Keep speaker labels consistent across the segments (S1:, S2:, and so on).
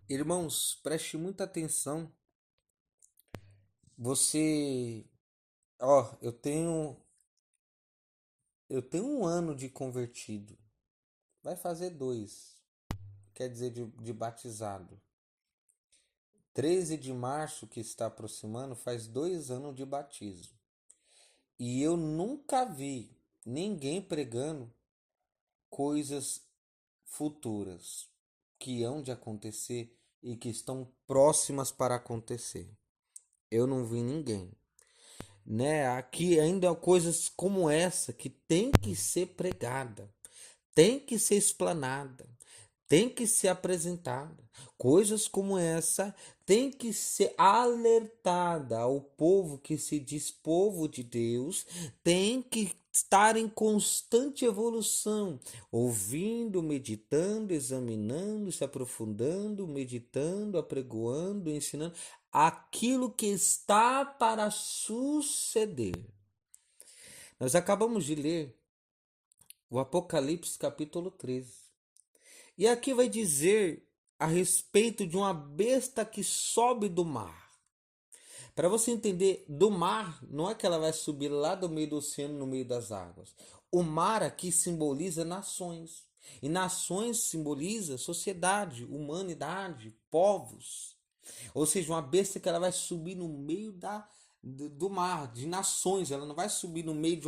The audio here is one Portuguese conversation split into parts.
S1: Irmãos, preste muita atenção. Você, eu tenho um ano de convertido. Vai fazer dois, quer dizer, de batizado. 13 de março, que está aproximando, faz 2 anos de batismo. E eu nunca vi ninguém pregando coisas futuras que hão de acontecer e que estão próximas para acontecer. Eu não vi ninguém. Né? Aqui ainda coisas como essa que tem que ser pregada, tem que ser explanada, tem que ser apresentada. Coisas como essa tem que ser alertada ao povo que se diz povo de Deus, tem que estar em constante evolução, ouvindo, meditando, examinando, se aprofundando, meditando, apregoando, ensinando aquilo que está para suceder. Nós acabamos de ler o Apocalipse capítulo 13. E aqui vai dizer a respeito de uma besta que sobe do mar. Para você entender, do mar, não é que ela vai subir lá do meio do oceano, no meio das águas. O mar aqui simboliza nações. E nações simboliza sociedade, humanidade, povos. Ou seja, uma besta que ela vai subir no meio do mar, de nações. Ela não vai subir no meio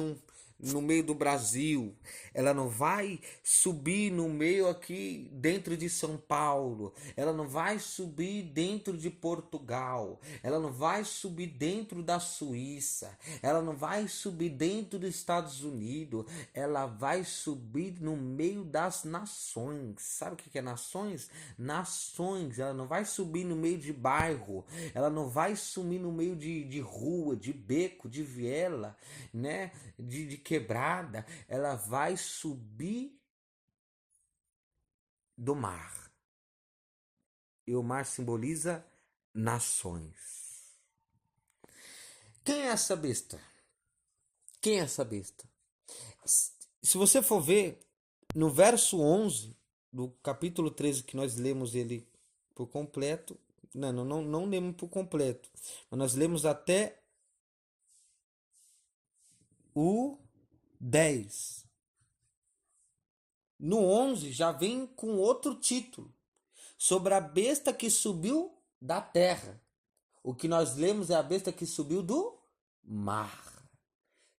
S1: do Brasil. Ela não vai subir no meio aqui dentro de São Paulo. Ela não vai subir dentro de Portugal. Ela não vai subir dentro da Suíça. Ela não vai subir dentro dos Estados Unidos. Ela vai subir no meio das nações. Sabe o que é nações? Nações. Ela não vai subir no meio de bairro. Ela não vai sumir no meio de rua, de beco, de viela, né? De quebrada. Ela vai subir do mar. E o mar simboliza nações. Quem é essa besta? Quem é essa besta? Se você for ver no verso 11 do capítulo 13, que nós lemos ele por completo, não lemos por completo, mas nós lemos até o 10. No 11 já vem com outro título, sobre a besta que subiu da terra. O que nós lemos é a besta que subiu do mar.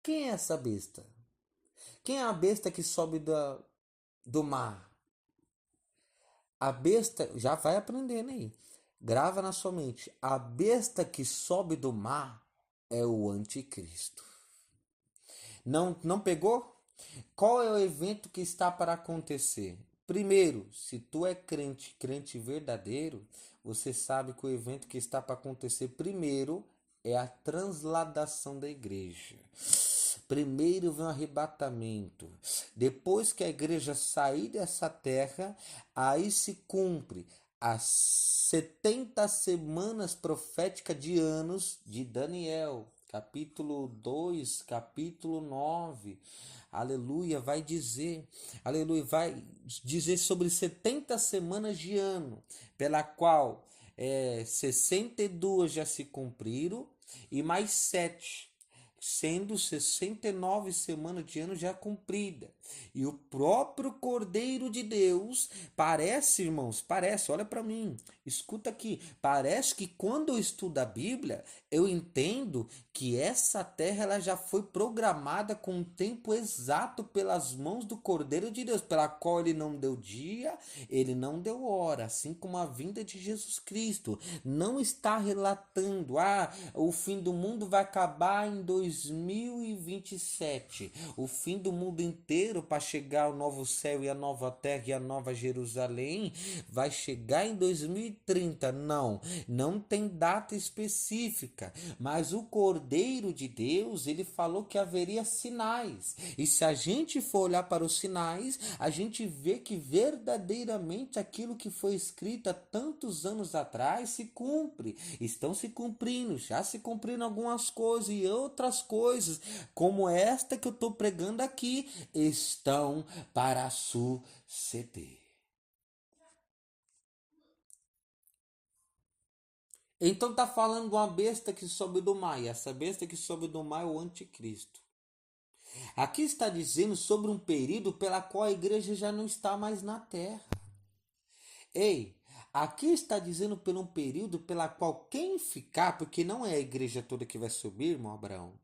S1: Quem é essa besta? Quem é a besta que sobe do mar? A besta, já vai aprendendo aí. Grava na sua mente. A besta que sobe do mar é o anticristo. Não pegou? Qual é o evento que está para acontecer? Primeiro, se tu é crente, crente verdadeiro, você sabe que o evento que está para acontecer primeiro é a transladação da igreja. Primeiro vem o arrebatamento. Depois que a igreja sair dessa terra, aí se cumpre as 70 semanas proféticas de anos de Daniel, capítulo 2, capítulo 9. Aleluia, vai dizer sobre 70 semanas de ano, pela qual 62 já se cumpriram e mais 7, sendo 69 semanas de ano já cumprida. E o próprio Cordeiro de Deus parece, irmãos, parece, olha para mim, escuta aqui, parece que quando eu estudo a Bíblia, eu entendo que essa terra ela já foi programada com um tempo exato pelas mãos do Cordeiro de Deus, pela qual ele não deu dia, ele não deu hora, assim como a vinda de Jesus Cristo. Não está relatando, o fim do mundo vai acabar em 2027. O fim do mundo inteiro para chegar ao novo céu e a nova terra e a nova Jerusalém vai chegar em 2030. Não tem data específica, mas o Cordeiro de Deus, ele falou que haveria sinais. E se a gente for olhar para os sinais, a gente vê que verdadeiramente aquilo que foi escrito há tantos anos atrás se cumpre. Estão se cumprindo, já se cumpriram algumas coisas e outras coisas, como esta que eu estou pregando aqui, estão para suceder. Então tá falando de uma besta que sobe do mar, e essa besta que sobe do mar é o anticristo. Aqui está dizendo sobre um período pela qual a igreja já não está mais na terra. Ei, aqui está dizendo por um período pela qual quem ficar, porque não é a igreja toda que vai subir, irmão Abraão.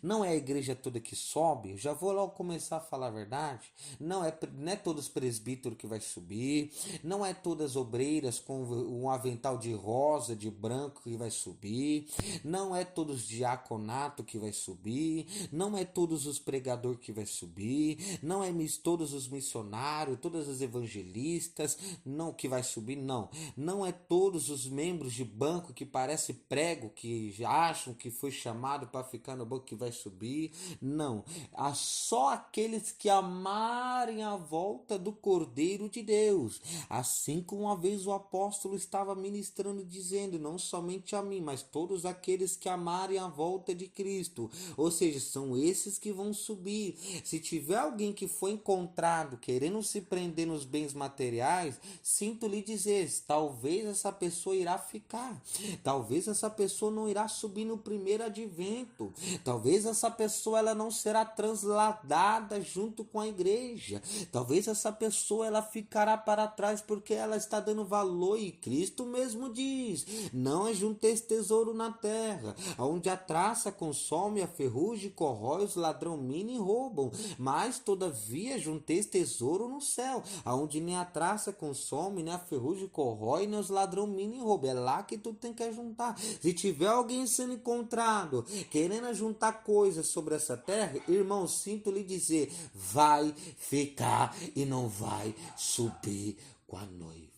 S1: Não é a igreja toda que sobe. Eu já vou logo começar a falar a verdade. Não é todos os presbíteros que vai subir. Não é todas as obreiras com um avental de rosa, de branco que vai subir. Não é todos os diaconato que vai subir. Não é todos os pregadores que vai subir. Não é todos os missionários, todas as evangelistas, não que vai subir, não. Não é todos os membros de banco que parece prego, que acham que foi chamado para ficar no banco que vai subir. Não. Há só aqueles que amarem a volta do Cordeiro de Deus. Assim como uma vez o apóstolo estava ministrando, dizendo, não somente a mim, mas todos aqueles que amarem a volta de Cristo. Ou seja, são esses que vão subir. Se tiver alguém que foi encontrado querendo se prender nos bens materiais, sinto lhe dizer, talvez essa pessoa irá ficar. Talvez essa pessoa não irá subir no primeiro advento. Talvez essa pessoa ela não será transladada junto com a igreja. Talvez essa pessoa ela ficará para trás porque ela está dando valor, e Cristo mesmo diz, não ajunteis tesouro na terra, onde a traça consome, a ferrugem corrói, os ladrão mina e roubam, mas todavia junteis tesouro no céu, aonde nem a traça consome, nem a ferrugem corrói, nem os ladrão mina e roubam. É lá que tu tem que juntar. Se tiver alguém sendo encontrado querendo juntar coisas sobre essa terra, irmão, sinto lhe dizer, vai ficar e não vai subir com a noiva.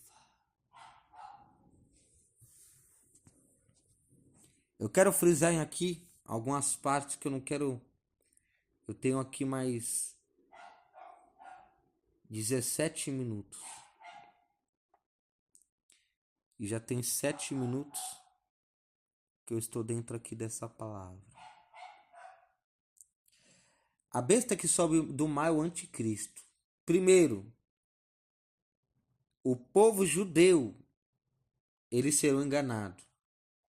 S1: Eu quero frisar aqui algumas partes que eu não quero. Eu tenho aqui mais 17 minutos. E já tem 7 minutos que eu estou dentro aqui dessa palavra. A besta que sobe do mar é o anticristo. Primeiro, o povo judeu, eles serão enganados.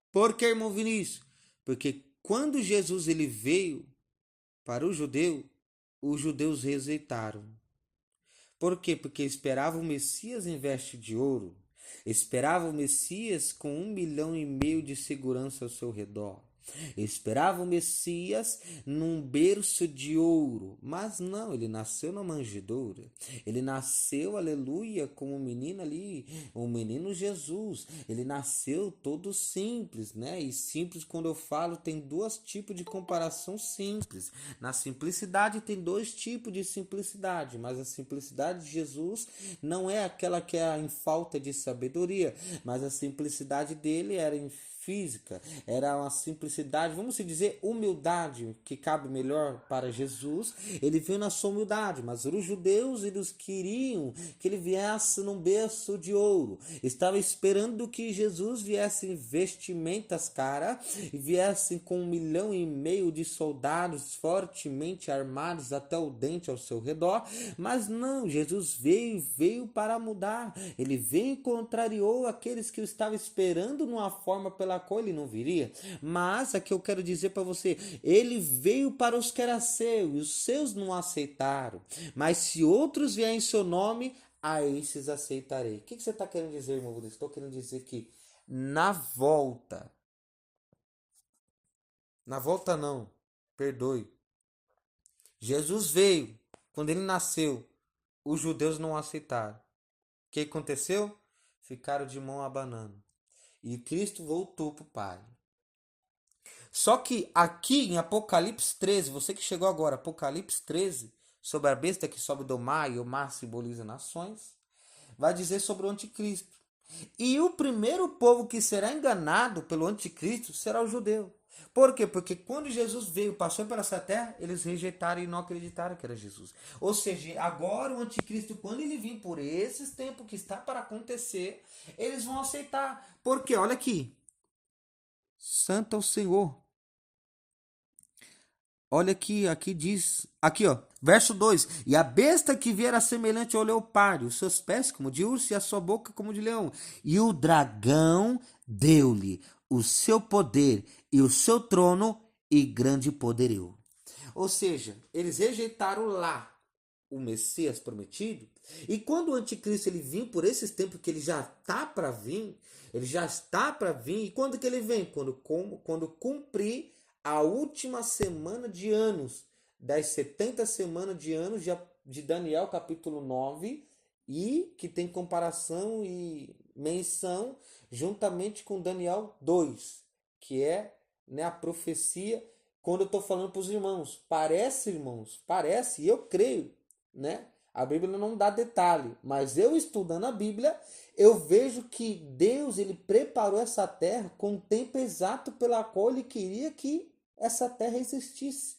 S1: Por que, irmão Vinícius? Porque quando Jesus ele veio para o judeu, os judeus rejeitaram. Por quê? Porque esperavam o Messias em veste de ouro. Esperavam o Messias com 1,5 milhão de segurança ao seu redor. Esperava o Messias num berço de ouro, mas não, ele nasceu na manjedoura. Ele nasceu, aleluia, como um menino ali, um menino Jesus. Ele nasceu todo simples, né? E simples, quando eu falo, tem dois tipos de comparação simples. Na simplicidade tem dois tipos de simplicidade, mas a simplicidade de Jesus não é aquela que é em falta de sabedoria, mas a simplicidade dele era em física, era uma simplicidade, vamos dizer, humildade, que cabe melhor para Jesus. Ele veio na sua humildade, mas os judeus, eles queriam que ele viesse num berço de ouro, estava esperando que Jesus viesse em vestimentas caras, e viesse com 1,5 milhão de soldados fortemente armados até o dente ao seu redor, mas não, Jesus veio para mudar. Ele veio e contrariou aqueles que o estavam esperando numa forma pela qual ele não viria. Mas aqui eu quero dizer para você, ele veio para os que eram seus, e os seus não aceitaram. Mas se outros vierem em seu nome, a esses aceitarei. O que você está querendo dizer, irmão? Estou querendo dizer que na volta não, perdoe. Jesus veio, quando ele nasceu, os judeus não aceitaram. O que aconteceu? Ficaram de mão abanando. E Cristo voltou para o Pai. Só que aqui em Apocalipse 13, você que chegou agora, Apocalipse 13, sobre a besta que sobe do mar, e o mar simboliza nações, vai dizer sobre o anticristo. E o primeiro povo que será enganado pelo anticristo será o judeu. Por quê? Porque quando Jesus veio, passou pela essa terra, eles rejeitaram e não acreditaram que era Jesus. Ou seja, agora o anticristo, quando ele vir por esses tempos que está para acontecer, eles vão aceitar. Porque, olha aqui, santo é o Senhor. Olha aqui diz, aqui ó, verso 2, e a besta que viera semelhante ao leopardo, os seus pés como de urso e a sua boca como de leão, e o dragão deu-lhe o seu poder e o seu trono e grande poderio. Ou seja, eles rejeitaram lá o Messias prometido. E quando o anticristo ele vir por esses tempos que ele já está para vir, ele já está para vir. E quando que ele vem? Quando cumprir a última semana de anos, das 70 semanas de anos de Daniel capítulo 9, e que tem comparação e menção juntamente com Daniel 2, que é, né, a profecia. Quando eu estou falando para os irmãos, parece, e eu creio, né? A Bíblia não dá detalhe, mas eu estudando a Bíblia, eu vejo que Deus ele preparou essa terra com o tempo exato pela qual ele queria que essa terra existisse.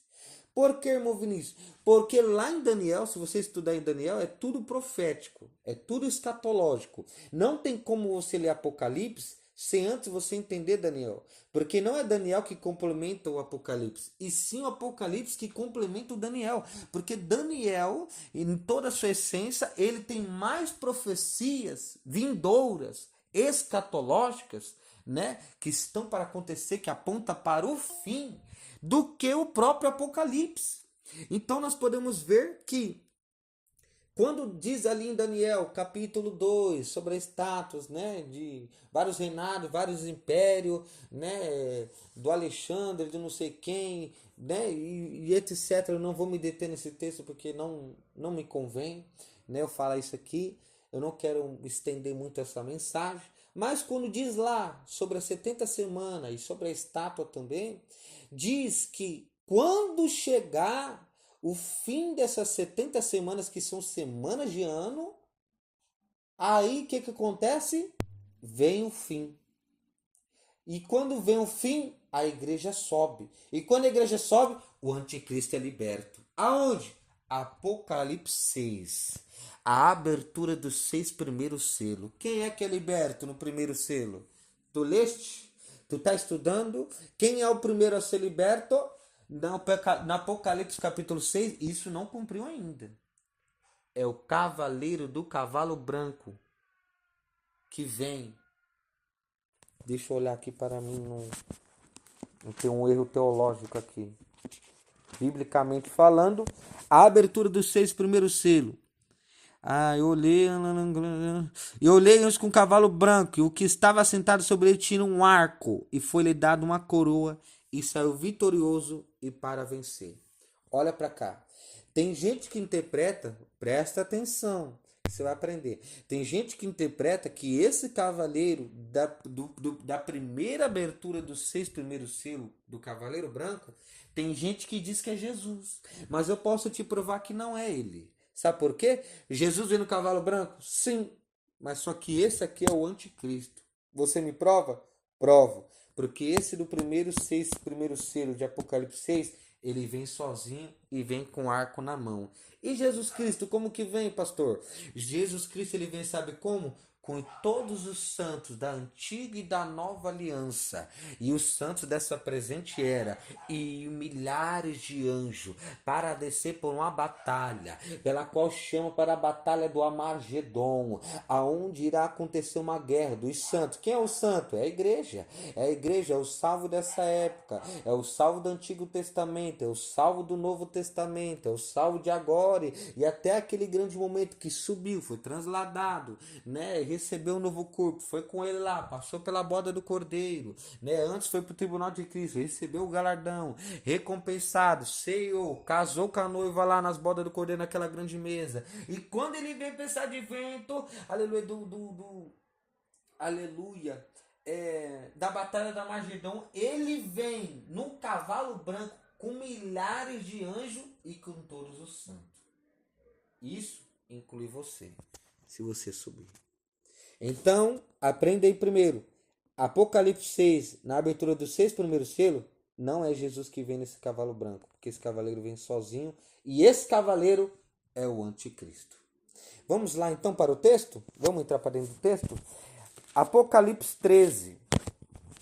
S1: Por que, irmão Vinícius? Porque lá em Daniel, se você estudar em Daniel, é tudo profético, é tudo escatológico. Não tem como você ler Apocalipse sem antes você entender Daniel. Porque não é Daniel que complementa o Apocalipse, e sim o Apocalipse que complementa o Daniel. Porque Daniel, em toda a sua essência, ele tem mais profecias vindouras, escatológicas, né, que estão para acontecer, que aponta para o fim, do que o próprio Apocalipse. Então nós podemos ver que quando diz ali em Daniel, capítulo 2, sobre as estátuas, né, de vários reinados, vários impérios, né, do Alexandre, de não sei quem, né, e etc. Eu não vou me deter nesse texto porque não me convém, né, eu falar isso aqui. Eu não quero estender muito essa mensagem. Mas quando diz lá sobre as 70 semanas e sobre a estátua também, diz que quando chegar o fim dessas 70 semanas, que são semanas de ano, aí o que acontece? Vem o fim. E quando vem o fim, a igreja sobe. E quando a igreja sobe, o anticristo é liberto. Aonde? Apocalipse 6. A abertura dos 6 primeiros selos. Quem é que é liberto no primeiro selo? Tu leste? Tu está estudando? Quem é o primeiro a ser liberto? Na Apocalipse capítulo 6, isso não cumpriu ainda. É o cavaleiro do cavalo branco que vem. Deixa eu olhar aqui para mim, não ter um erro teológico aqui. Biblicamente falando, a abertura dos 6 primeiros selos. Eu olhei antes com um cavalo branco, e o que estava sentado sobre ele tinha um arco, e foi-lhe dado uma coroa, e saiu vitorioso e para vencer. Olha para cá. Tem gente que interpreta, presta atenção, você vai aprender. Tem gente que interpreta que esse cavaleiro da primeira abertura dos 6 primeiros selos do cavaleiro branco, tem gente que diz que é Jesus. Mas eu posso te provar que não é ele. Sabe por quê? Jesus vem no cavalo branco? Sim. Mas só que esse aqui é o anticristo. Você me prova? Provo. Porque esse do primeiro selo de Apocalipse 6, ele vem sozinho e vem com arco na mão. E Jesus Cristo, como que vem, pastor? Jesus Cristo, ele vem, sabe como? Com todos os santos da antiga e da nova aliança, e os santos dessa presente era, e milhares de anjos, para descer por uma batalha, pela qual chama para a batalha do Armagedon, aonde irá acontecer uma guerra dos santos. Quem é o santo? É a igreja. É a igreja, é o salvo dessa época, é o salvo do Antigo Testamento, é o salvo do Novo Testamento, é o salvo de agora, e até aquele grande momento que subiu, foi transladado, né? Recebeu um novo corpo, foi com ele lá, passou pela boda do cordeiro, né? Antes foi para o tribunal de Cristo, recebeu o galardão, recompensado, ceiou, casou com a noiva lá nas bodas do cordeiro naquela grande mesa. E quando ele vem pensar de vento, aleluia, aleluia, da batalha da Armagedon, ele vem no cavalo branco com milhares de anjos e com todos os santos. Isso inclui você, se você subir. Então, aprenda aí primeiro. Apocalipse 6, na abertura dos 6 primeiros selos, não é Jesus que vem nesse cavalo branco, porque esse cavaleiro vem sozinho, e esse cavaleiro é o anticristo. Vamos lá então para o texto? Vamos entrar para dentro do texto? Apocalipse 13.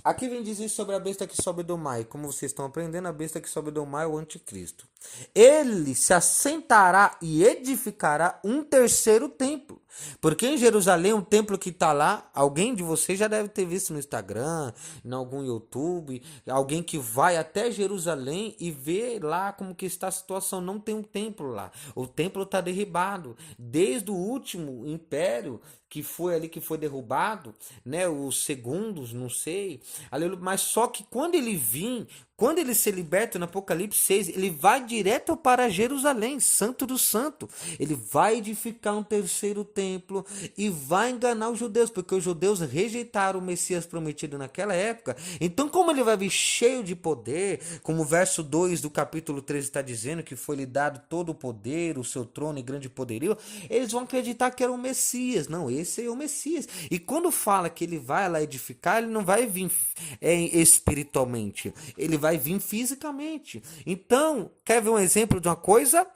S1: Aqui vem dizer sobre a besta que sobe do mar. E como vocês estão aprendendo, a besta que sobe do mar é o anticristo. Ele se assentará e edificará um terceiro templo, Porque em Jerusalém, um templo que está lá, alguém de vocês já deve ter visto no Instagram, em algum YouTube, alguém que vai até Jerusalém e vê lá como que está a situação. Não tem um templo lá. O templo está derribado. Desde o último império que foi ali que foi derrubado, né, os segundos, não sei, aleluia, mas só que quando ele vir, quando ele ser liberto no Apocalipse 6, ele vai direto para Jerusalém, Santo do Santo. Ele vai edificar um terceiro templo e vai enganar os judeus, porque os judeus rejeitaram o Messias prometido naquela época. Então, como ele vai vir cheio de poder, como o verso 2 do capítulo 13 está dizendo, que foi-lhe dado todo o poder, o seu trono e grande poderio, eles vão acreditar que era o Messias. Não, esse é o Messias. E quando fala que ele vai lá edificar, ele não vai vir espiritualmente, ele vai vir fisicamente. Então, quer ver um exemplo de uma coisa?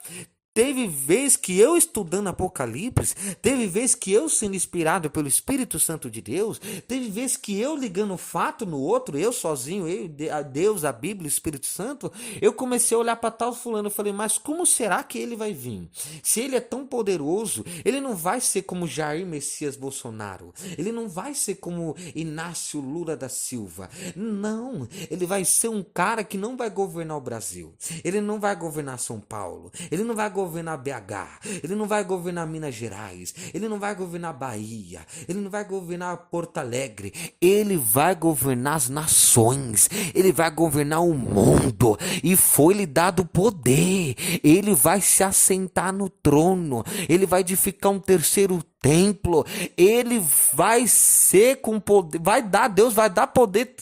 S1: Teve vez que eu estudando Apocalipse, teve vez que eu sendo inspirado pelo Espírito Santo de Deus, teve vez que eu ligando um fato no outro, eu sozinho, a Deus, a Bíblia, o Espírito Santo, eu comecei a olhar para tal fulano, eu falei, mas como será que ele vai vir? Se ele é tão poderoso, ele não vai ser como Jair Messias Bolsonaro, ele não vai ser como Inácio Lula da Silva, não, ele vai ser um cara que não vai governar o Brasil, ele não vai governar São Paulo, ele não vai governar BH, ele não vai governar Minas Gerais, ele não vai governar Bahia, ele não vai governar Porto Alegre, ele vai governar as nações, ele vai governar o mundo, e foi-lhe dado poder, ele vai se assentar no trono, ele vai edificar um terceiro templo, ele vai ser com poder, vai dar, Deus vai dar poder.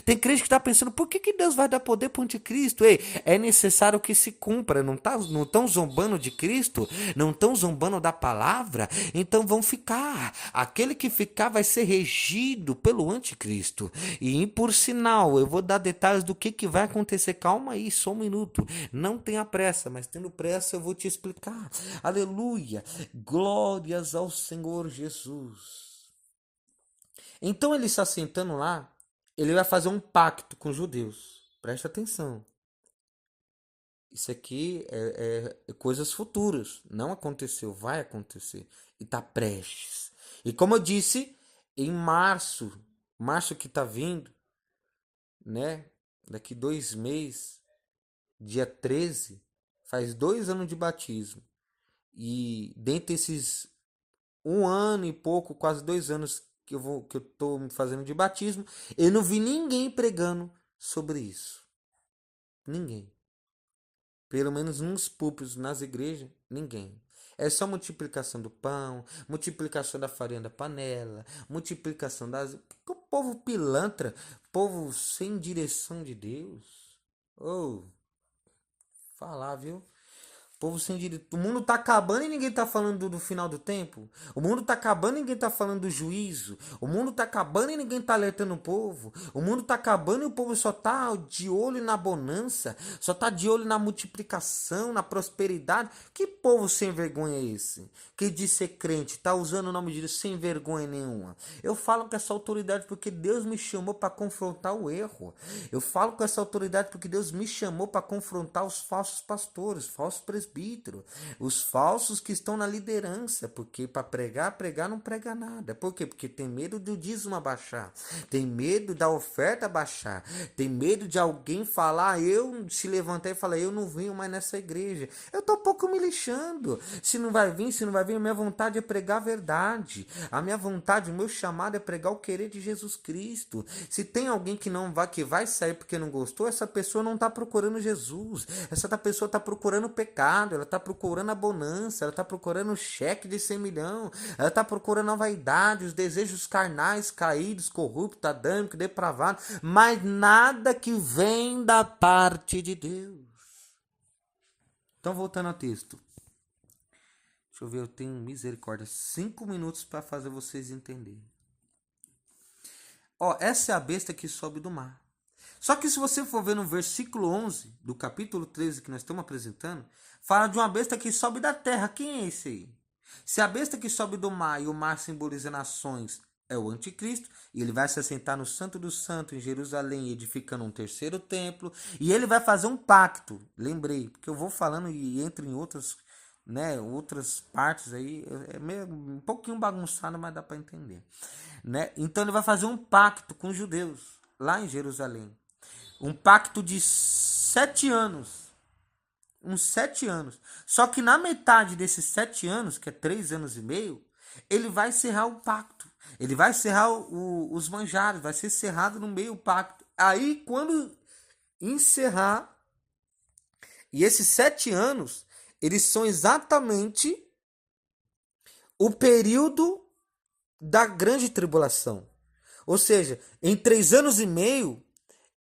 S1: Tem crente que está pensando, por que Deus vai dar poder para o anticristo? Ei, é necessário que se cumpra, não estão zombando de Cristo, não estão zombando da palavra, então vão ficar, aquele que ficar vai ser regido pelo anticristo, e por sinal, eu vou dar detalhes do que vai acontecer, calma aí, só um minuto, não tenha pressa, mas tendo pressa eu vou te explicar, aleluia, glórias ao Senhor Jesus. Então ele está sentando lá, ele vai fazer um pacto com os judeus. Presta atenção. Isso aqui é coisas futuras. Não aconteceu, vai acontecer. E está prestes. E como eu disse, em março que está vindo, né? Daqui 2 meses, dia 13, faz 2 anos de batismo. E dentre esses 1 ano e pouco, quase 2 anos que eu tô me fazendo de batismo, eu não vi ninguém pregando sobre isso. Ninguém. Pelo menos nos púlpitos, nas igrejas, ninguém. É só multiplicação do pão, multiplicação da farinha da panela, multiplicação das... O povo pilantra, povo sem direção de Deus. Oh, falar, viu? Povo sem direito. O mundo tá acabando e ninguém tá falando do final do tempo. O mundo tá acabando e ninguém tá falando do juízo. O mundo tá acabando e ninguém tá alertando o povo. O mundo tá acabando e o povo só tá de olho na bonança. Só tá de olho na multiplicação, na prosperidade. Que povo sem vergonha é esse? Que diz ser crente, tá usando o nome de Deus sem vergonha nenhuma. Eu falo com essa autoridade porque Deus me chamou para confrontar o erro. Eu falo com essa autoridade porque Deus me chamou para confrontar os falsos pastores, falsos presbíteros, os falsos que estão na liderança, porque para pregar não prega nada. Por quê? Porque tem medo do dízimo abaixar, tem medo da oferta abaixar, tem medo de alguém falar, eu se levantar e falar, eu não venho mais nessa igreja. Eu tô um pouco me lixando. Se não vai vir, a minha vontade é pregar a verdade. A minha vontade, o meu chamado é pregar o querer de Jesus Cristo. Se tem alguém que não vai, que vai sair porque não gostou, essa pessoa não está procurando Jesus. Essa pessoa está procurando o pecado, ela está procurando a bonança, ela está procurando o cheque de 100 milhões, ela está procurando a vaidade, os desejos carnais, caídos, corruptos, adâmicos, depravados, mas nada que vem da parte de Deus. Então, voltando ao texto. Deixa eu ver, eu tenho misericórdia. 5 minutos para fazer vocês entenderem. Ó, essa é a besta que sobe do mar. Só que se você for ver no versículo 11 do capítulo 13 que nós estamos apresentando, fala de uma besta que sobe da terra. Quem é esse aí? Se a besta que sobe do mar, e o mar simboliza nações, é o anticristo, e ele vai se assentar no Santo dos Santos, em Jerusalém, edificando um terceiro templo, e ele vai fazer um pacto. Lembrei, porque eu vou falando e entro em outros né? Outras partes aí é meio, um pouquinho bagunçado, mas dá para entender, né? Então ele vai fazer um pacto com os judeus lá em Jerusalém, um pacto de 7 anos, uns 7 anos. Só que na metade desses 7 anos, que é 3 anos e meio, ele vai encerrar o pacto. Ele vai encerrar os manjares, vai ser encerrado no meio o pacto. Aí, quando encerrar, e esses 7 anos, eles são exatamente o período da grande tribulação. Ou seja, em 3 anos e meio,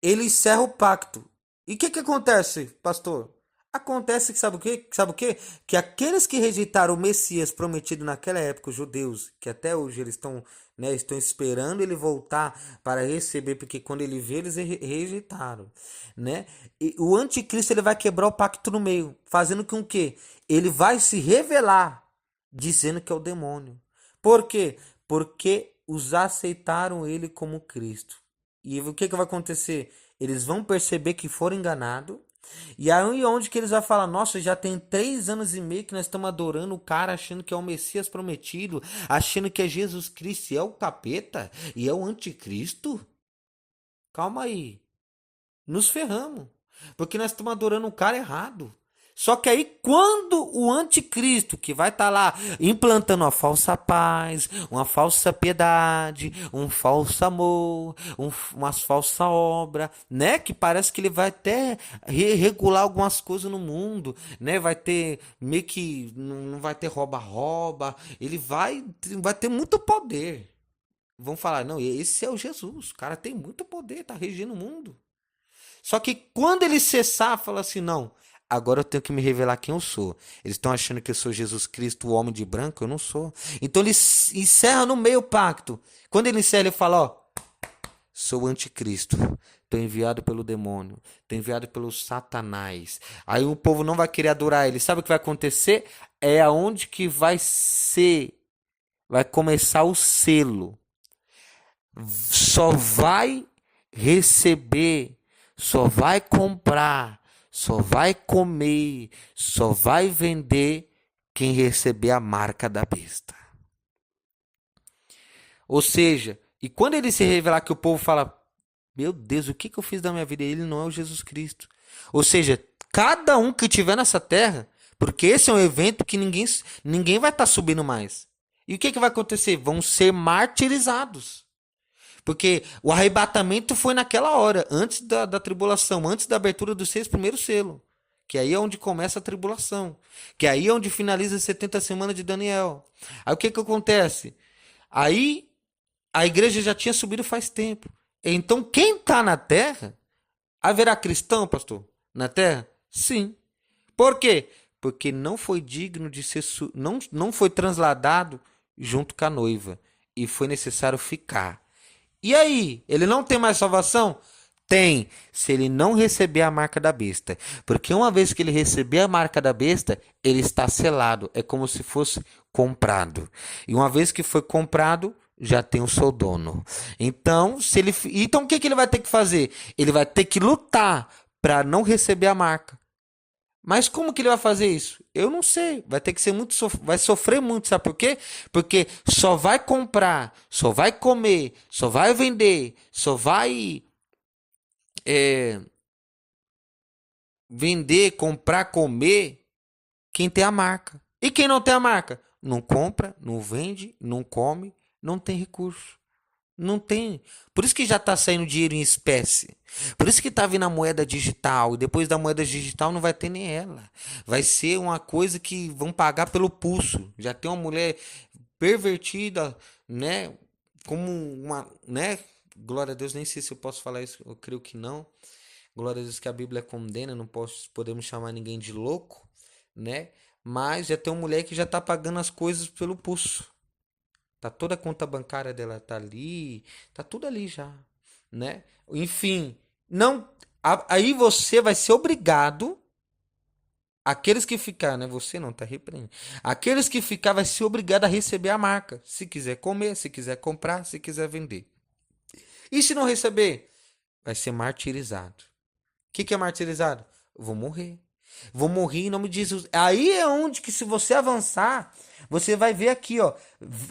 S1: ele encerra o pacto. E o que acontece, pastor? Acontece que sabe o quê? Sabe o quê? Que aqueles que rejeitaram o Messias prometido naquela época, os judeus, que até hoje eles estão, né, estão esperando ele voltar para receber, porque quando ele vê, eles rejeitaram, né? E o anticristo ele vai quebrar o pacto no meio, fazendo com que ele vai se revelar, dizendo que é o demônio. Por quê? Porque os aceitaram ele como Cristo. E o que vai acontecer? Eles vão perceber que foram enganados. E aí onde que eles vão falar, nossa, já tem 3 anos e meio que nós estamos adorando o cara, achando que é o Messias prometido, achando que é Jesus Cristo, e é o capeta, e é o anticristo? Calma aí. Nos ferramos. Porque nós estamos adorando o cara errado. Só que aí, quando o anticristo, que vai estar lá implantando uma falsa paz, uma falsa piedade, um falso amor, umas falsas obras, né? Que parece que ele vai até regular algumas coisas no mundo, né? Vai ter meio que. Não vai ter rouba-rouba. Ele vai ter muito poder. Vão falar, não, esse é o Jesus. O cara tem muito poder, tá regindo o mundo. Só que quando ele cessar, fala assim: não, agora eu tenho que me revelar quem eu sou. Eles estão achando que eu sou Jesus Cristo, o homem de branco, eu não sou. Então ele encerra no meio o pacto. Quando ele encerra, ele fala: ó, sou o anticristo. Estou enviado pelo demônio. Estou enviado pelo Satanás. Aí o povo não vai querer adorar ele. Sabe o que vai acontecer? É aonde que vai ser. Vai começar o selo. Só vai receber, só vai comprar, só vai comer, só vai vender quem receber a marca da besta. Ou seja, e quando ele se revelar, que o povo fala: meu Deus, o que eu fiz da minha vida? Ele não é o Jesus Cristo. Ou seja, cada um que estiver nessa terra, porque esse é um evento que ninguém vai estar subindo mais. E o que vai acontecer? Vão ser martirizados. Porque o arrebatamento foi naquela hora, antes da tribulação, antes da abertura dos 6 primeiros selos. Que aí é onde começa a tribulação. Que aí é onde finaliza as 70 semanas de Daniel. Aí o que acontece? Aí a igreja já tinha subido faz tempo. Então quem está na terra, haverá cristão, pastor? Na terra? Sim. Por quê? Porque não foi digno de ser, não foi transladado junto com a noiva. E foi necessário ficar. E aí, ele não tem mais salvação? Tem, se ele não receber a marca da besta. Porque uma vez que ele receber a marca da besta, ele está selado. É como se fosse comprado. E uma vez que foi comprado, já tem o seu dono. Então, então o que ele vai ter que fazer? Ele vai ter que lutar para não receber a marca. Mas como que ele vai fazer isso? Eu não sei. Vai ter que ser muito, vai sofrer muito, sabe por quê? Porque só vai comprar, só vai comer, só vai vender, só vai é, vender, comprar, comer quem tem a marca. E quem não tem a marca? Não compra, não vende, não come, não tem recurso. Não tem. Por isso que já está saindo dinheiro em espécie. Por isso que está vindo a moeda digital. E depois da moeda digital não vai ter nem ela. Vai ser uma coisa que vão pagar pelo pulso. Já tem uma mulher pervertida, né? Como uma, né? Glória a Deus, nem sei se eu posso falar isso. Eu creio que não. Glória a Deus que a Bíblia condena. Não podemos chamar ninguém de louco, né? Mas já tem uma mulher que já está pagando as coisas pelo pulso. Tá toda a conta bancária dela tá ali, tá tudo ali já, né? Enfim, não, aí você vai ser obrigado, aqueles que ficar, né? Você não tá repreendendo. Aqueles que ficar vai ser obrigado a receber a marca, se quiser comer, se quiser comprar, se quiser vender. E se não receber, vai ser martirizado. O que é martirizado? Eu vou morrer. Vou morrer em nome de Jesus. Aí é onde que, se você avançar, você vai ver aqui, ó,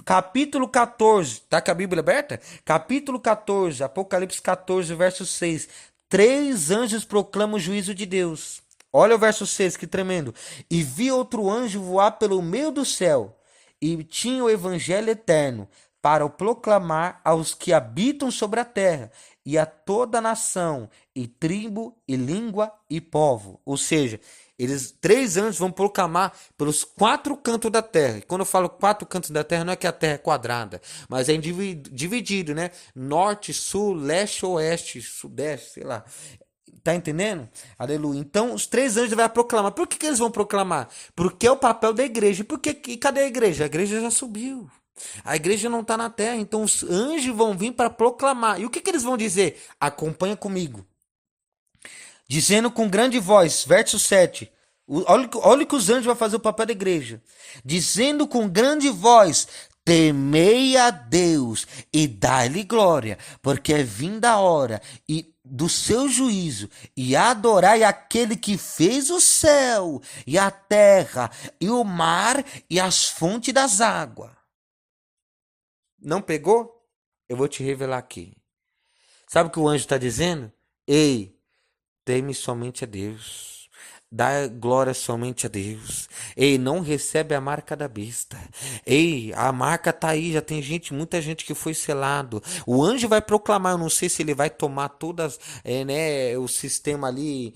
S1: capítulo 14, tá com a Bíblia aberta? Capítulo 14, Apocalipse 14, verso 6. Três anjos proclamam o juízo de Deus. Olha o verso 6, que tremendo. E vi outro anjo voar pelo meio do céu, e tinha o evangelho eterno, para o proclamar aos que habitam sobre a terra, e a toda nação, e tribo, e língua, e povo. Ou seja, eles, três anjos vão proclamar pelos quatro cantos da terra. E quando eu falo quatro cantos da terra, não é que a terra é quadrada, mas é dividido, né? Norte, sul, leste, oeste, sudeste, sei lá. Tá entendendo? Aleluia. Então, os três anjos vão proclamar. Por que, que eles vão proclamar? Porque é o papel da igreja. E cadê a igreja? A igreja já subiu. A igreja não está na terra. Então, os anjos vão vir para proclamar. E o que, que eles vão dizer? Acompanha comigo. Dizendo com grande voz, verso 7. Olha que os anjos vão fazer o papel da igreja. Dizendo com grande voz: temei a Deus e dai-lhe glória, porque é vinda a hora e do seu juízo, e adorai aquele que fez o céu e a terra e o mar e as fontes das águas. Não pegou? Eu vou te revelar aqui. Sabe o que o anjo está dizendo? Ei, teme somente a Deus. Dá glória somente a Deus. Ei, não recebe a marca da besta. Ei, a marca tá aí, já tem gente, muita gente que foi selado. O anjo vai proclamar, eu não sei se ele vai tomar todas, né, o sistema ali,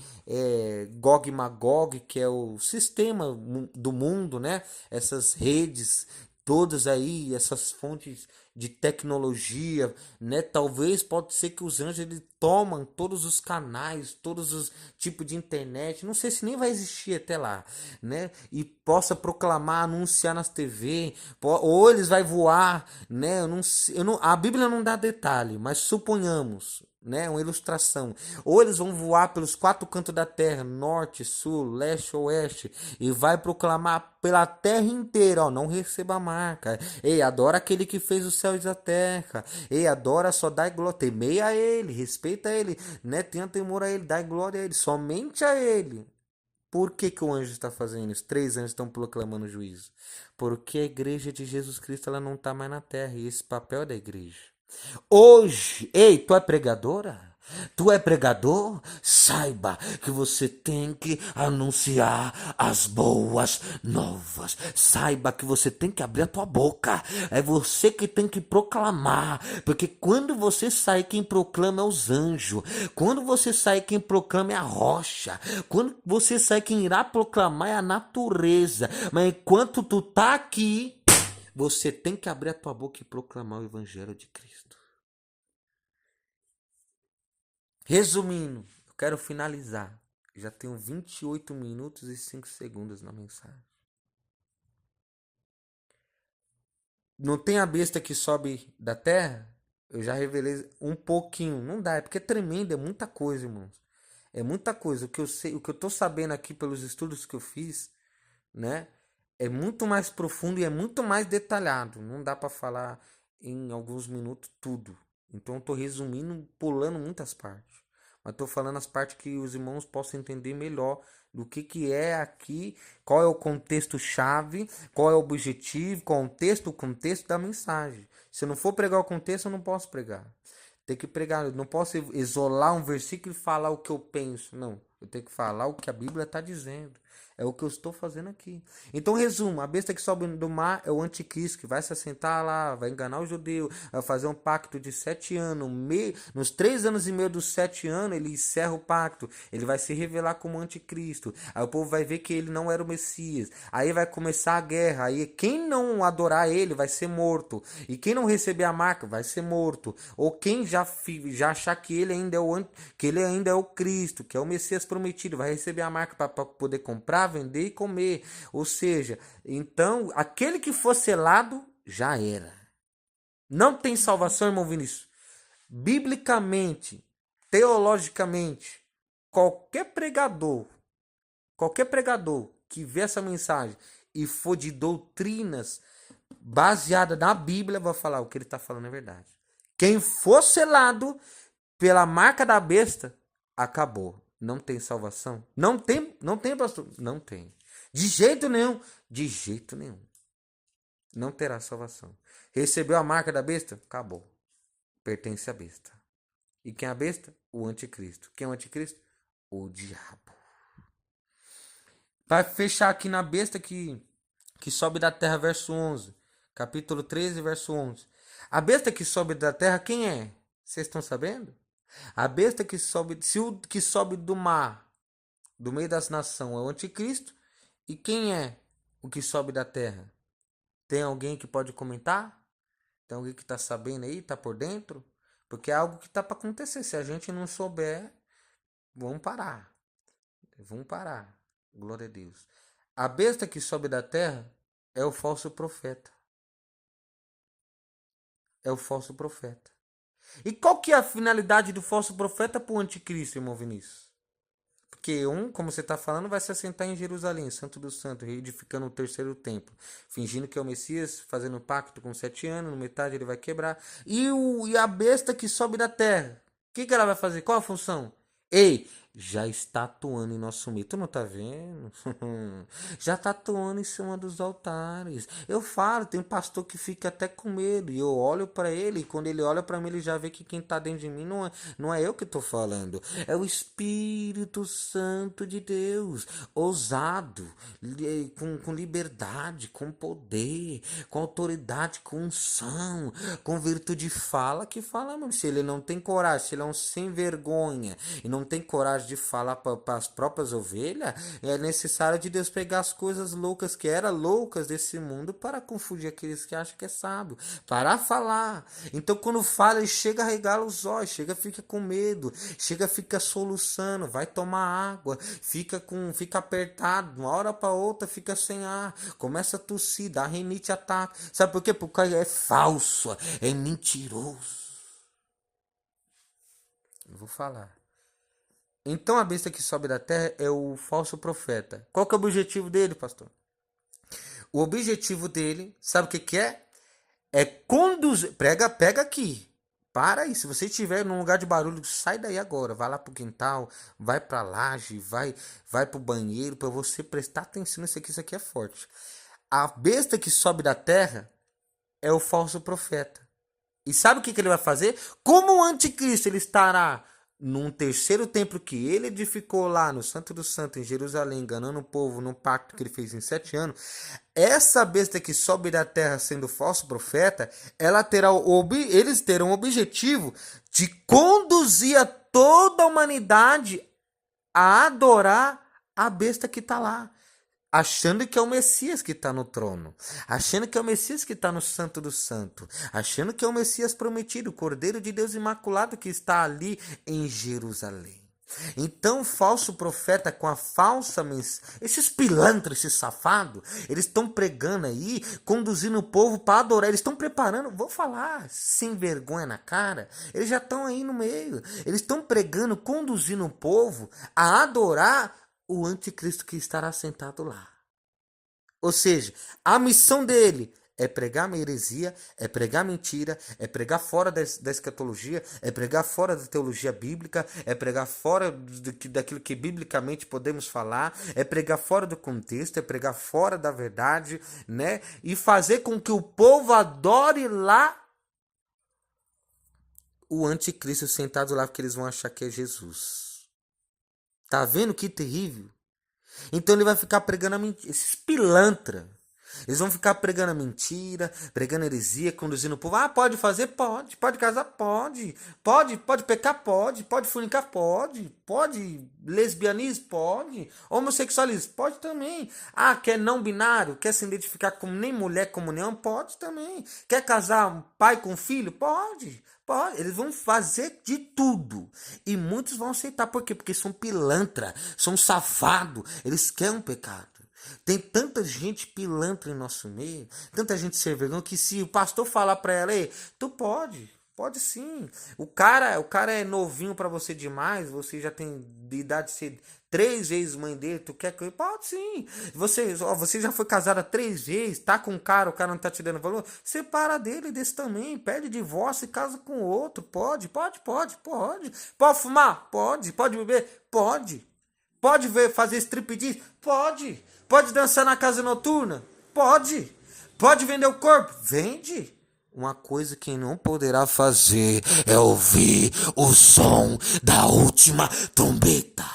S1: Gog e Magog, que é o sistema do mundo, né? Essas redes todas aí, essas fontes de tecnologia, né? Talvez pode ser que os anjos eles tomam todos os canais, todos os tipos de internet. Não sei se nem vai existir até lá, né? E possa proclamar, anunciar nas TV, ou eles vai voar, né? A Bíblia não dá detalhe, mas suponhamos, né, uma ilustração. Ou eles vão voar pelos quatro cantos da terra, norte, sul, leste, oeste, e vai proclamar pela terra inteira, ó, não receba a marca. Ei, adora aquele que fez os céus e a terra. Ei, adora, só dá glória, temei a ele, respeita ele, né, tenha temor a ele, dá glória a ele, somente a ele. Por que, que o anjo está fazendo isso? Três anjos estão proclamando o juízo. Porque a igreja de Jesus Cristo ela não está mais na terra, e esse papel é da igreja. Hoje, ei, tu é pregadora? Tu é pregador? Saiba que você tem que anunciar as boas novas. Saiba que você tem que abrir a tua boca. É você que tem que proclamar. Porque quando você sai, quem proclama é os anjos. Quando você sai, quem proclama é a rocha. Quando você sai, quem irá proclamar é a natureza. Mas enquanto tu tá aqui, você tem que abrir a tua boca e proclamar o evangelho de Cristo. Resumindo, eu quero finalizar. Já tenho 28 minutos e 5 segundos na mensagem. Não tem a besta que sobe da terra? Eu já revelei um pouquinho. Não dá, é porque é tremendo, é muita coisa, irmãos. É muita coisa. O que eu sei, o que eu tô sabendo aqui pelos estudos que eu fiz, né? É muito mais profundo e é muito mais detalhado. Não dá para falar em alguns minutos tudo. Então eu tô resumindo, pulando muitas partes. Mas estou falando as partes que os irmãos possam entender melhor do que é aqui, qual é o contexto-chave, qual é o objetivo, o contexto da mensagem. Se eu não for pregar o contexto, eu não posso pregar. Tem que pregar, eu não posso isolar um versículo e falar o que eu penso. Não, eu tenho que falar o que a Bíblia está dizendo. É o que eu estou fazendo aqui. Então, resumo: a besta que sobe do mar é o anticristo, que vai se assentar lá, vai enganar o judeu, vai fazer um pacto de 7 anos. Nos 3 anos e meio dos 7 anos, ele encerra o pacto. Ele vai se revelar como anticristo. Aí o povo vai ver que ele não era o Messias. Aí vai começar a guerra. Aí quem não adorar ele vai ser morto. E quem não receber a marca vai ser morto. Ou quem já achar que ele ainda é o Cristo, que é o Messias prometido, vai receber a marca para poder comprar, vender e comer. Ou seja, então aquele que for selado já era. Não tem salvação, irmão Vinícius. Biblicamente, teologicamente, qualquer pregador que vê essa mensagem e for de doutrinas baseadas na Bíblia vai falar o que ele está falando é verdade. Quem for selado pela marca da besta, acabou. Não tem salvação. Não Não tem, pastor? Não tem. De jeito nenhum. De jeito nenhum. Não terá salvação. Recebeu a marca da besta? Acabou. Pertence à besta. E quem é a besta? O anticristo. Quem é o anticristo? O diabo. Vai fechar aqui na besta que sobe da terra, verso 11. Capítulo 13, verso 11. A besta que sobe da terra, quem é? Vocês estão sabendo? A besta que sobe, se o que sobe do mar, do meio das nações, é o anticristo. E quem é o que sobe da terra? Tem alguém que pode comentar? Tem alguém que está sabendo aí, está por dentro? Porque é algo que está para acontecer. Se a gente não souber, vamos parar. Vamos parar. Glória a Deus. A besta que sobe da terra é o falso profeta. É o falso profeta. E qual que é a finalidade do falso profeta para o anticristo, irmão Vinícius? Porque como você está falando, vai se assentar em Jerusalém, Santo do Santo, reedificando o terceiro templo. Fingindo que é o Messias, fazendo um pacto com 7 anos, no metade ele vai quebrar. E a besta que sobe da terra, o que ela vai fazer? Qual a função? Ei, já está atuando em nosso meio. Tu não tá vendo? Já está atuando em cima dos altares. Eu falo, tem um pastor que fica até com medo. E eu olho para ele, e quando ele olha para mim, ele já vê que quem está dentro de mim não é eu que estou falando. É o Espírito Santo de Deus. Ousado, com liberdade, com poder, com autoridade, com unção, com virtude de fala, que fala, mano. Se ele não tem coragem, se ele é um sem vergonha e não tem coragem de falar para as próprias ovelhas, é necessário de Deus pegar as coisas loucas que eram loucas desse mundo para confundir aqueles que acham que é sábio, para falar. Então quando fala, ele chega a regalar os olhos, chega fica com medo, chega fica soluçando, vai tomar água, fica apertado, uma hora para outra fica sem ar, começa a tossir, dá rinite, ataque. Sabe por quê? Porque é falso, é mentiroso. Eu vou falar. Então a besta que sobe da terra é o falso profeta. Qual que é o objetivo dele, pastor? O objetivo dele, sabe o que é? É conduzir. Pega aqui. Para aí. Se você estiver num lugar de barulho, sai daí agora. Vai lá pro quintal, vai pra laje, vai pro banheiro, para você prestar atenção nisso aqui. Isso aqui é forte. A besta que sobe da terra é o falso profeta. E sabe o que ele vai fazer? Como o anticristo ele estará num terceiro templo que ele edificou lá no Santo do Santo, em Jerusalém, enganando o povo num pacto que ele fez em 7 anos, essa besta que sobe da terra sendo falso profeta, eles terão o objetivo de conduzir a toda a humanidade a adorar a besta que está lá. Achando que é o Messias que está no trono, achando que é o Messias que está no Santo do Santo, achando que é o Messias prometido, o Cordeiro de Deus Imaculado que está ali em Jerusalém. Então, o falso profeta com a falsa mensagem, esses pilantras, esses safados, eles estão pregando aí, conduzindo o povo para adorar, eles estão preparando, vou falar, sem vergonha na cara, eles já estão aí no meio, eles estão pregando, conduzindo o povo a adorar o anticristo que estará sentado lá. Ou seja, a missão dele é pregar uma heresia, é pregar mentira, é pregar fora da escatologia, é pregar fora da teologia bíblica, é pregar fora daquilo que biblicamente podemos falar, é pregar fora do contexto, é pregar fora da verdade, né? E fazer com que o povo adore lá o anticristo sentado lá, porque eles vão achar que é Jesus. Tá vendo que terrível? Então ele vai ficar pregando a mentira. Esses pilantra. Eles vão ficar pregando a mentira, pregando a heresia, conduzindo o povo. Ah, pode fazer? Pode. Pode casar? Pode. Pode pecar? Pode. Pode fornicar? Pode. Pode lesbianismo? Pode. Homossexualismo? Pode também. Ah, quer não binário? Quer se identificar como nem mulher, como neão? Pode também. Quer casar um pai com filho? Pode. Pode, eles vão fazer de tudo. E muitos vão aceitar. Por quê? Porque são pilantra, são safado. Eles querem um pecado. Tem tanta gente pilantra em nosso meio, tanta gente sem vergonha, que se o pastor falar para ela, ei, tu pode sim. O cara é novinho para você demais, você já tem de idade de ser 3 vezes mãe dele, tu quer que ele? Pode sim. Você já foi casada 3 vezes, tá com um cara, o cara não tá te dando valor, separa dele desse também, pede divórcio e casa com outro. Pode. Pode fumar? Pode beber? Pode Pode ver, fazer striptease? Pode. Pode dançar na casa noturna? Pode. Pode vender o corpo? Vende. Uma coisa que não poderá fazer é ouvir o som da última trombeta.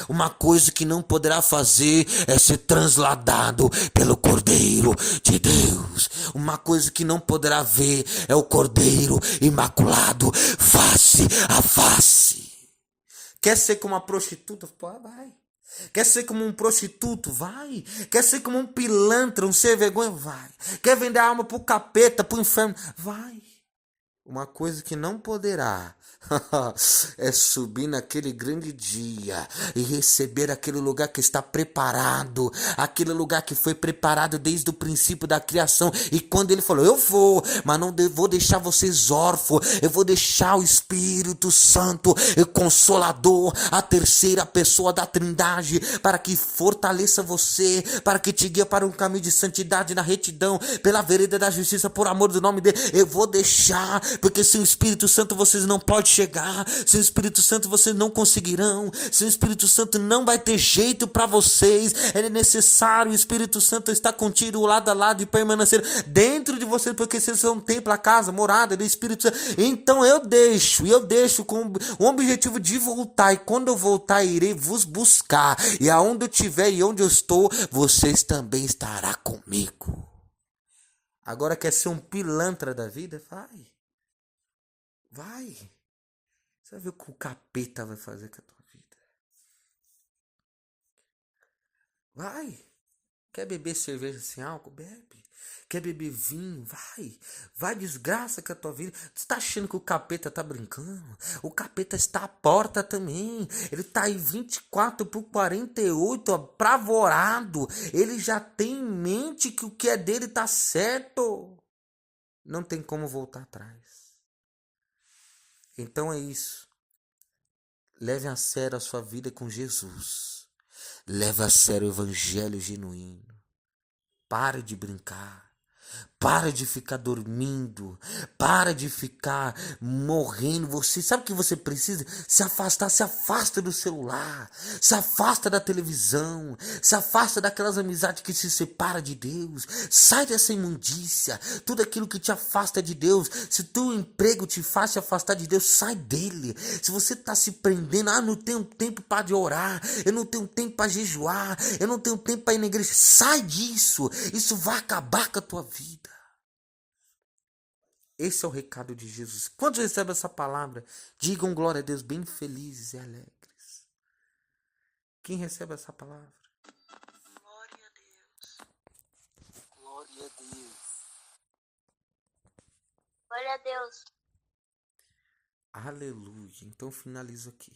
S1: Uma coisa que não poderá fazer é ser transladado pelo Cordeiro de Deus. Uma coisa que não poderá ver é o Cordeiro Imaculado face a face. Quer ser como uma prostituta? Pô, vai. Quer ser como um prostituto? Vai. Quer ser como um pilantra, um ser vergonha? Vai. Quer vender a alma pro capeta, pro inferno? Vai. Uma coisa que não poderá é subir naquele grande dia e receber aquele lugar que está preparado, aquele lugar que foi preparado desde o princípio da criação. E quando ele falou, eu vou, mas não vou deixar vocês órfãos, eu vou deixar o Espírito Santo, o Consolador, a terceira pessoa da Trindade, para que fortaleça você, para que te guie para um caminho de santidade na retidão, pela vereda da justiça, por amor do nome dele. Eu vou deixar, porque sem o Espírito Santo vocês não podem chegar, sem o Espírito Santo vocês não conseguirão, sem o Espírito Santo não vai ter jeito para vocês. É necessário o Espírito Santo estar contigo lado a lado e permanecer dentro de vocês, porque vocês são um templo, a casa, morada do Espírito Santo. Então eu deixo com o objetivo de voltar, e quando eu voltar irei vos buscar, e aonde eu estiver e onde eu estou, vocês também estará comigo. Agora quer ser um pilantra da vida? Vai. Você vai ver o que o capeta vai fazer com a tua vida. Vai. Quer beber cerveja sem álcool? Bebe. Quer beber vinho? Vai. Vai, desgraça com a tua vida. Você tá achando que o capeta tá brincando? O capeta está à porta também. Ele tá aí 24/48, apavorado. Ele já tem em mente que o que é dele tá certo. Não tem como voltar atrás. Então é isso. Leve a sério a sua vida com Jesus. Leve a sério o evangelho genuíno. Pare de brincar. Para de ficar dormindo. Para de ficar morrendo. Você sabe o que você precisa? Se afastar. Se afasta do celular. Se afasta da televisão. Se afasta daquelas amizades que se separam de Deus. Sai dessa imundícia. Tudo aquilo que te afasta de Deus. Se teu emprego te faz se afastar de Deus, sai dele. Se você está se prendendo, não tenho tempo para orar. Eu não tenho tempo para jejuar. Eu não tenho tempo para ir na igreja. Sai disso. Isso vai acabar com a tua vida. Esse é o recado de Jesus. Quando recebem essa palavra, digam glória a Deus, bem felizes e alegres. Quem recebe essa palavra?
S2: Glória a Deus. Glória a Deus. Glória a Deus.
S1: Aleluia. Então finalizo aqui.